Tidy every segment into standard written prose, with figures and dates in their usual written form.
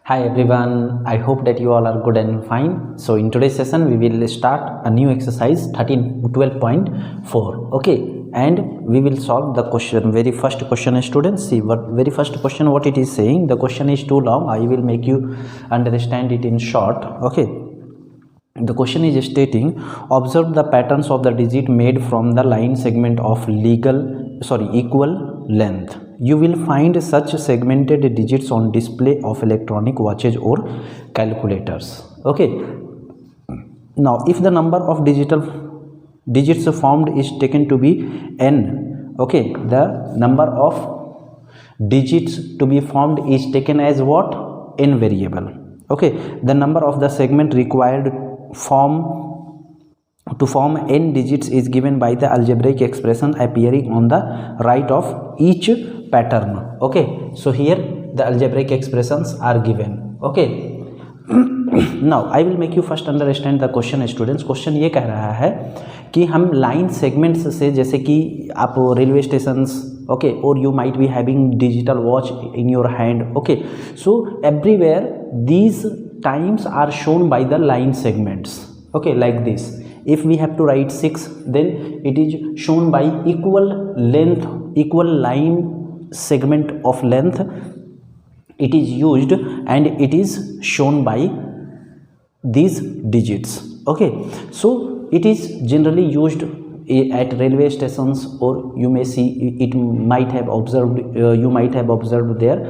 Hi everyone, I hope that you all are good and fine. So in today's session we will start a new exercise 12.4. Okay, and we will solve the question. Very first question, students, see what very first question what it is saying. The question is too long, I will make you understand it in short. Okay, the question is stating, observe the patterns of the digit made from the line segment of equal length. You will find such segmented digits on display of electronic watches or calculators. Okay, now if the number of digits formed is taken to be n, okay, the number of digits to be formed is taken as what? N variable. Okay, the number of the segment required to form n digits is given by the algebraic expression appearing on the right of each pattern. Okay, so here the algebraic expressions are given. Okay, now I will make you first understand the question. Students, question ये कह रहा है कि हम line segments से, जैसे कि आप रेलवे स्टेशंस, ओके, और you might be having digital watch in your hand. Okay, so everywhere these times are shown by the line segments. Okay, like this. If we have to write 6, then it is shown by equal length, equal line segment of length it is used, and it is shown by these digits. Okay, so it is generally used at railway stations, or you may see it might have observed, you might have observed there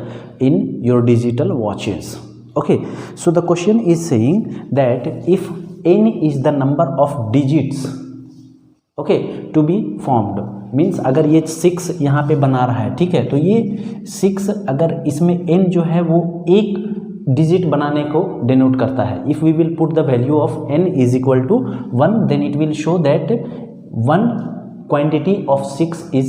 in your digital watches. Okay, so the question is saying that if n is the number of digits, okay, to be formed, means अगर ये 6 यहाँ पे बना रहा है, ठीक है, तो ये 6 अगर इसमें n जो है वो एक डिजिट बनाने को डिनोट करता है. If we will put the value of n is equal to 1, then it will show that 1 quantity of 6 is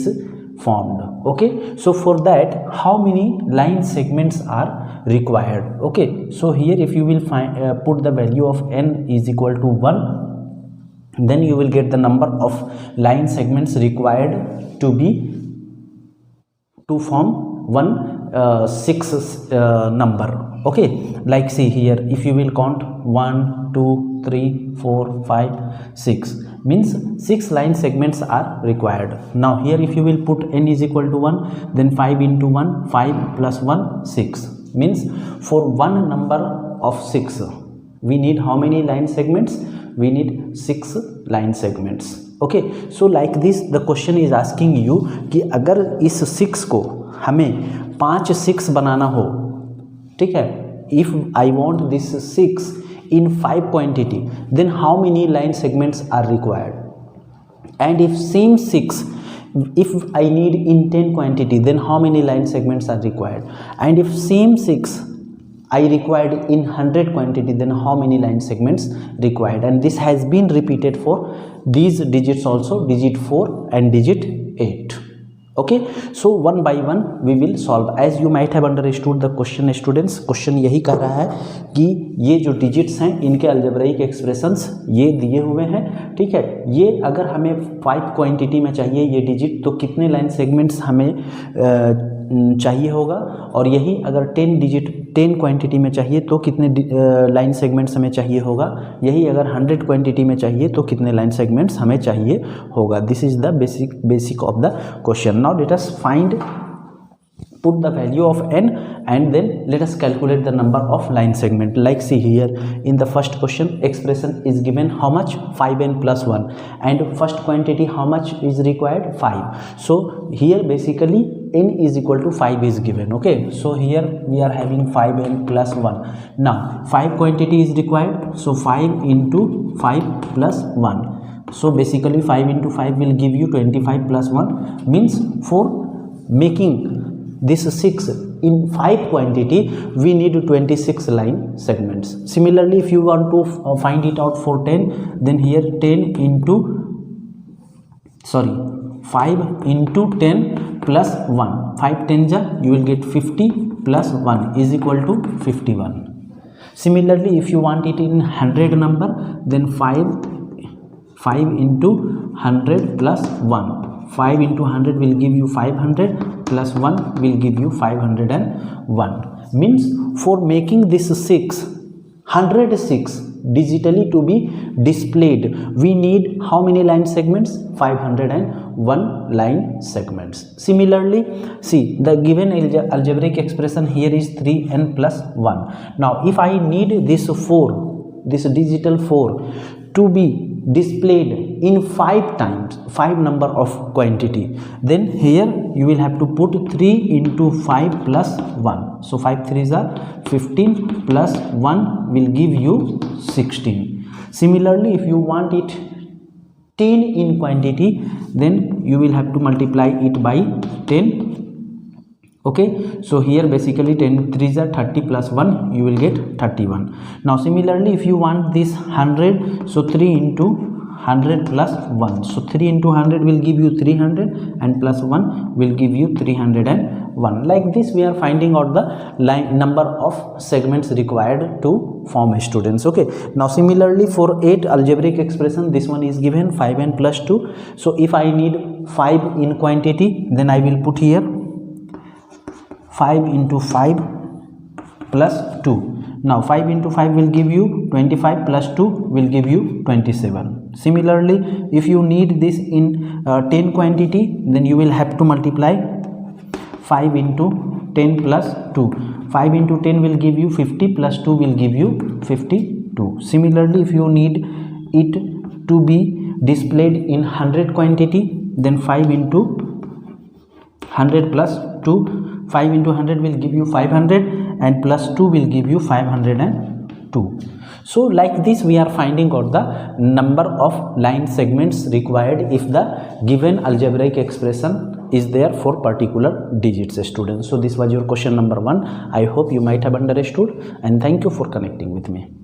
formed. Okay, so for that how many line segments are required? Okay, so here if you will find put the value of n is equal to 1, then you will get the number of line segments required to form one 6 number. Okay, like see here, if you will count 1 2 3 4 5 6, means 6 line segments are required. Now here if you will put n is equal to 1, then 5 into 1, 5 plus 1, 6, means for one number of 6 we need how many line segments? We need 6 line segments. Okay, so like this the question is asking you कि अगर इस 6 को हमें 5 6 बनाना हो, ठीक है, if I want this 6 in 5 quantity, then how many line segments are required? And if same 6 if I need in 10 quantity, then how many line segments are required? And if same 6 I required in 100 quantity, then how many line segments required? And this has been repeated for these digits also, digit 4 and digit 8. Okay, so one by one we will solve. As you might have understood the question, students, question यही कह रहा है कि ये जो digits हैं इनके algebraic expressions ये दिए हुए हैं, ठीक है. ये अगर हमें 5 क्वांटिटी में चाहिए ये डिजिट, तो कितने लाइन सेगमेंट्स हमें चाहिए होगा, और यही अगर 10 क्वांटिटी में चाहिए तो कितने लाइन सेगमेंट्स हमें चाहिए होगा, यही अगर 100 क्वांटिटी में चाहिए तो कितने लाइन सेगमेंट्स हमें चाहिए होगा. This is the basic of the question. Now let us find, put the value of n, and then let us calculate the number of line segment. Like see here in the first question expression is given how much? 5n plus 1, and first quantity how much is required? 5. So here basically n is equal to 5 is given. Okay, so here we are having 5n plus 1. Now 5 quantity is required, so 5 into 5 plus 1, so basically 5 into 5 will give you 25 plus 1, means for making this 6 in 5 quantity we need 26 line segments. Similarly if you want to find it out for 10, then here 5 into 10 plus 1, 5 10 ja you will get 50 plus 1 is equal to 51. Similarly if you want it in 100 number, then 5 into 100 plus 1, 5 into 100 will give you 500 plus 1 will give you 501. means for making this 106 digitally to be displayed, we need how many line segments? 501 line segments. Similarly, see the given algebraic expression here is 3n plus 1. Now if I need this digital 4 to be displayed in 5 times, 5 number of quantity, then here you will have to put 3 into 5 plus 1. So 5 3s are 15 plus 1 will give you 16. Similarly, if you want it 10 in quantity, then you will have to multiply it by 10. Okay, so here basically 10 3s are 30 plus 1, you will get 31. Now similarly, if you want this 100, so 3 into 100 plus 1, so 3 into 100 will give you 300 and plus 1 will give you 301. Like this we are finding out the number of segments required to form a students. Okay, now similarly for 8 algebraic expression, this one is given 5n plus 2. So if I need 5 in quantity, then I will put here 5 into 5 plus 2. Now 5 into 5 will give you 25 plus 2 will give you 27. Similarly, if you need this in 10 quantity, then you will have to multiply 5 into 10 plus 2. 5 into 10 will give you 50 plus 2 will give you 52. Similarly, if you need it to be displayed in 100 quantity, then 5 into 100 plus 2, 5 into 100 will give you 500 and plus 2 will give you 502. So like this we are finding out the number of line segments required if the given algebraic expression is there for particular digits, students. So this was your question number 1. I hope you might have understood, and thank you for connecting with me.